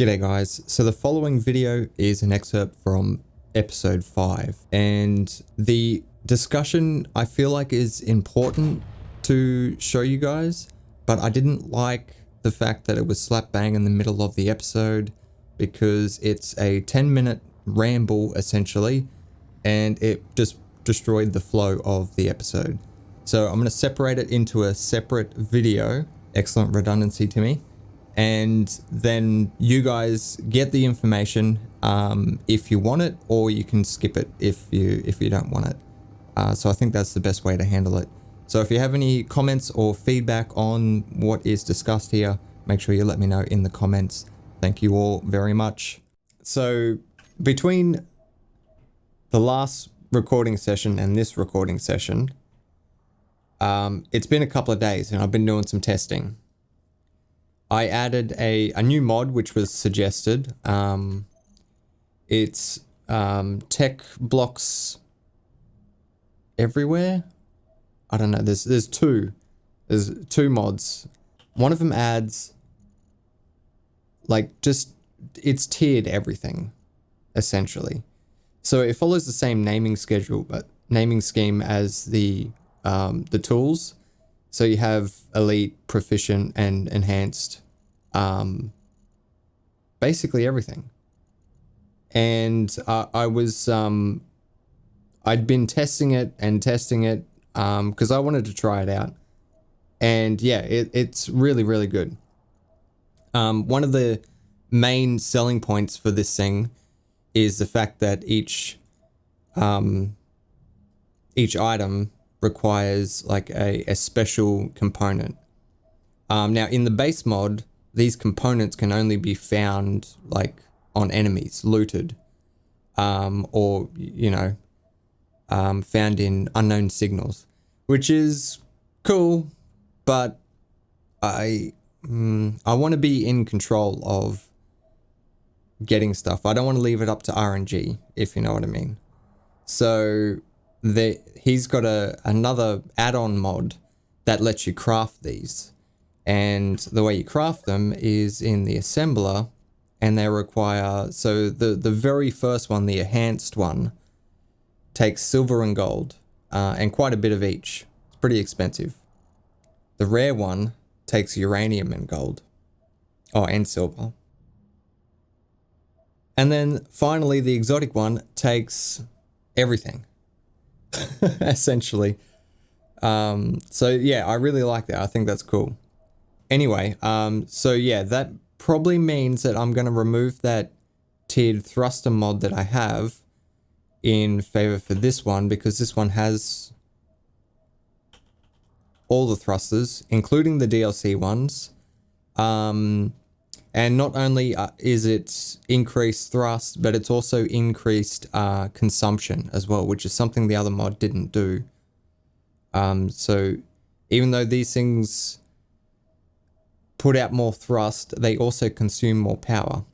G'day guys, so the following video is an excerpt from episode 5 and the discussion I feel like is important to show you guys, but I didn't like the fact that it was slap bang in the middle of the episode because it's a 10-minute ramble essentially and it just destroyed the flow of the episode. So I'm going to separate it into a separate video. Excellent redundancy to me. And then you guys get the information if you want it, or you can skip it if you don't want it. So I think that's the best way to handle it. So if you have any comments or feedback on what is discussed here, make sure you let me know in the comments. Thank you all very much. So between the last recording session and this recording session, it's been a couple of days and I've been doing some testing. I added a new mod which was suggested. It's tech blocks everywhere. I don't know. There's two mods. One of them adds it's tiered everything essentially. So it follows the same naming scheme as the tools. So you have elite, proficient, and enhanced, basically everything. And I'd been testing it because I wanted to try it out. And yeah, it's really, really good. One of the main selling points for this thing is the fact that each item requires like a special component. Now in the base mod, these components can only be found like on enemies, looted, or found in unknown signals, which is cool, but I want to be in control of getting stuff. I don't want to leave it up to RNG, if you know what I mean. So he's got another add-on mod that lets you craft these, and the way you craft them is in the assembler, and they require, so the very first one, the enhanced one, takes silver and gold, and quite a bit of each. It's pretty expensive. The rare one takes uranium and gold, and silver. And then finally the exotic one takes everything. Essentially. So yeah, I really like that. I think that's cool. Anyway, so yeah, that probably means that I'm going to remove that tiered thruster mod that I have in favor for this one, because this one has all the thrusters, including the DLC ones. And not only is it increased thrust, but it's also increased consumption as well, which is something the other mod didn't do. So even though these things put out more thrust, they also consume more power.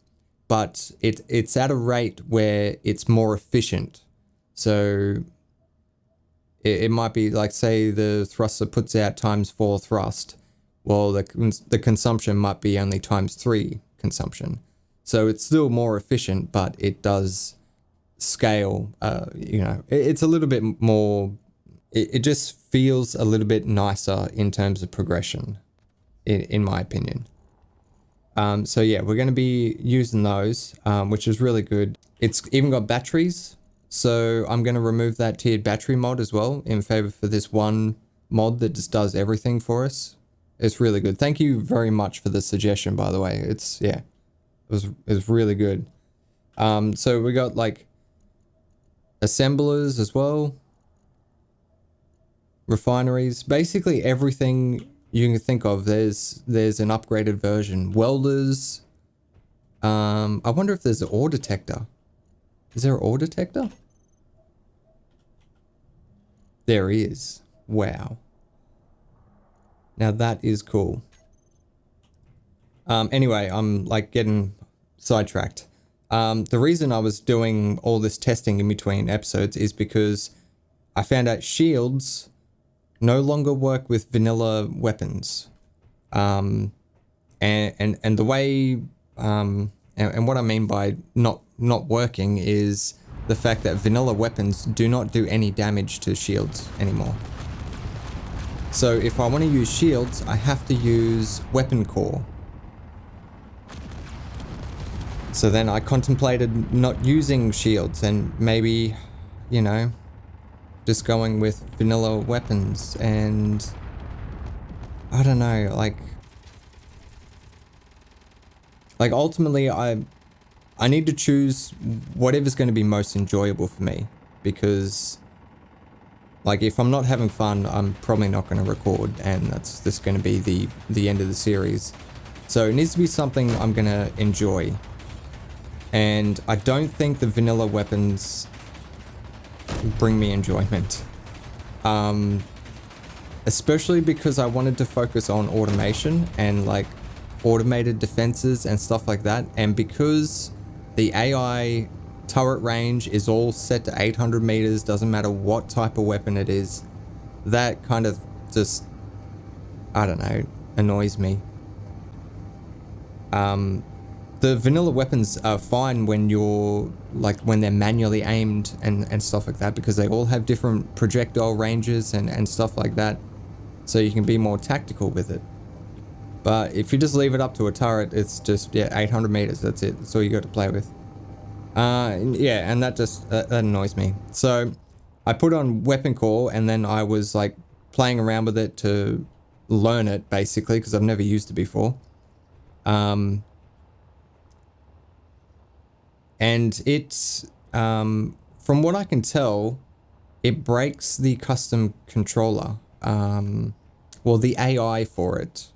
But it's at a rate where it's more efficient. So it might be like, say the thruster puts out ×4 thrust. Well, the consumption might be only ×3 consumption. So it's still more efficient, but it does scale, it's a little bit more, it just feels a little bit nicer in terms of progression, in my opinion. So yeah, we're going to be using those, which is really good. It's even got batteries. So I'm going to remove that tiered battery mod as well in favor for this one mod that just does everything for us. It's really good. Thank you very much for the suggestion, by the way. It was really good. So we got like assemblers as well, refineries, basically everything you can think of. There's an upgraded version. Welders. I wonder if there's an ore detector. Is there an ore detector? There is. Wow. Now that is cool. Anyway, I'm like getting sidetracked. The reason I was doing all this testing in between episodes is because I found out shields no longer work with vanilla weapons. And the way And what I mean by not working is the fact that vanilla weapons do not do any damage to shields anymore. So if I want to use shields, I have to use weapon core. So then I contemplated not using shields and maybe, you know, just going with vanilla weapons, and I don't know, like ultimately I need to choose whatever's going to be most enjoyable for me, because like if I'm not having fun, I'm probably not going to record, and that's just going to be the end of the series. So it needs to be something I'm going to enjoy. And I don't think the vanilla weapons bring me enjoyment. Especially because I wanted to focus on automation and like automated defenses and stuff like that. And because the AI turret range is all set to 800 meters, doesn't matter what type of weapon it is, that kind of just, I don't know, annoys me. The vanilla weapons are fine when you're like when they're manually aimed and stuff like that, because they all have different projectile ranges and stuff like that, so you can be more tactical with it. But if you just leave it up to a turret, it's just, yeah, 800 meters, that's it, that's all you got to play with. Yeah, and that just that annoys me. So I put on weapon core, and then I was like playing around with it to learn it basically, because I've never used it before. And it's, from what I can tell, it breaks the custom controller, well, the AI for it.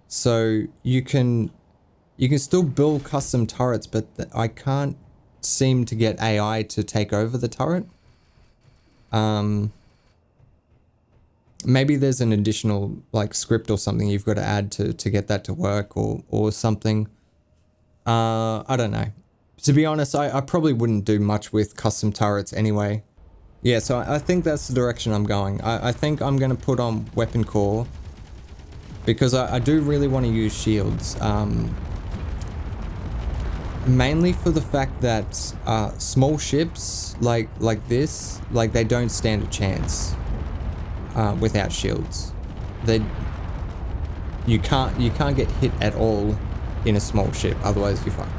So you can still build custom turrets, but I can't seem to get AI to take over the turret. Maybe there's an additional like script or something you've got to add to get that to work, or something. I don't know. To be honest, I probably wouldn't do much with custom turrets anyway. Yeah, so I think that's the direction I'm going. I think I'm going to put on weapon core, because I do really want to use shields. Mainly for the fact that small ships like this, like they don't stand a chance without shields. You can't get hit at all in a small ship, otherwise you're fucked.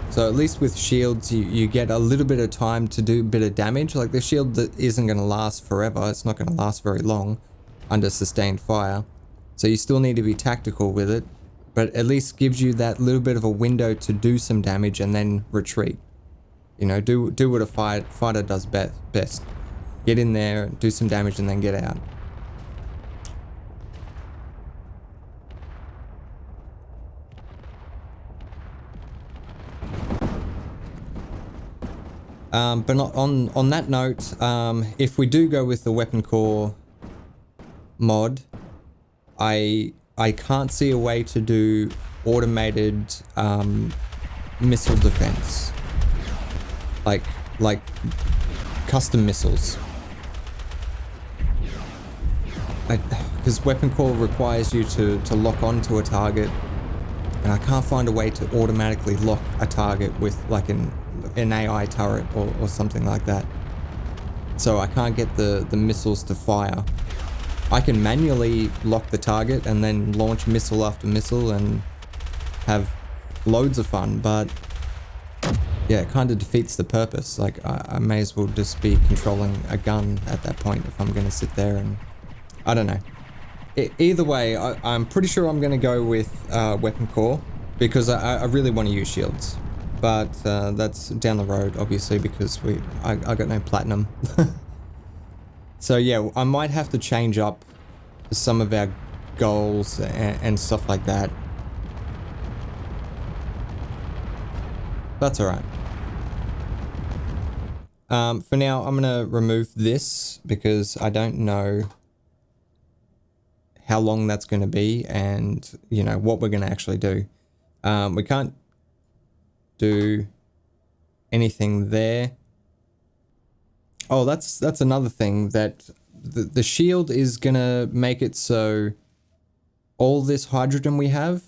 So at least with shields, you get a little bit of time to do a bit of damage. Like the shield that isn't going to last forever, it's not going to last very long under sustained fire. So you still need to be tactical with it, but at least gives you that little bit of a window to do some damage and then retreat. You know, do what a fighter does best. Get in there, do some damage, and then get out. But not on that note, if we do go with the weapon core mod, I can't see a way to do automated missile defense, like custom missiles, because weapon core requires you to lock onto a target, and I can't find a way to automatically lock a target with like an AI turret or something like that. So I can't get the missiles to fire. I can manually lock the target and then launch missile after missile and have loads of fun, but yeah, it kind of defeats the purpose. Like I may as well just be controlling a gun at that point if I'm going to sit there, and I don't know. Either way, I'm pretty sure I'm going to go with weapon core, because I really want to use shields. But that's down the road, obviously, because I got no platinum. So yeah, I might have to change up some of our goals and stuff like that. That's alright. For now, I'm going to remove this, because I don't know how long that's going to be, and, you know, what we're going to actually do. We can't do anything there. Oh, that's another thing, that the shield is gonna make it so all this hydrogen we have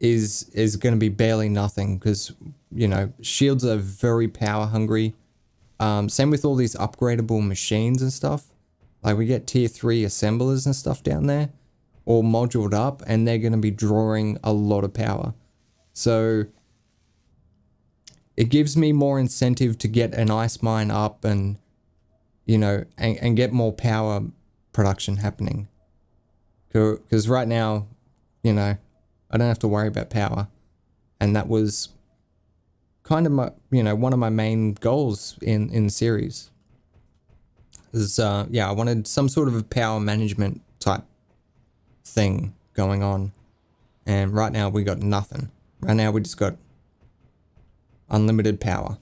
is going to be barely nothing because, you know, shields are very power hungry. Same with all these upgradable machines and stuff. Like we get tier 3 assemblers and stuff down there, all moduled up, and they're going to be drawing a lot of power. So it gives me more incentive to get an ice mine up and, you know, and get more power production happening. Because right now, you know, I don't have to worry about power. And that was kind of my, you know, one of my main goals in the series. Is, yeah, I wanted some sort of a power management type thing going on. And right now we got nothing. Right now we just got unlimited power.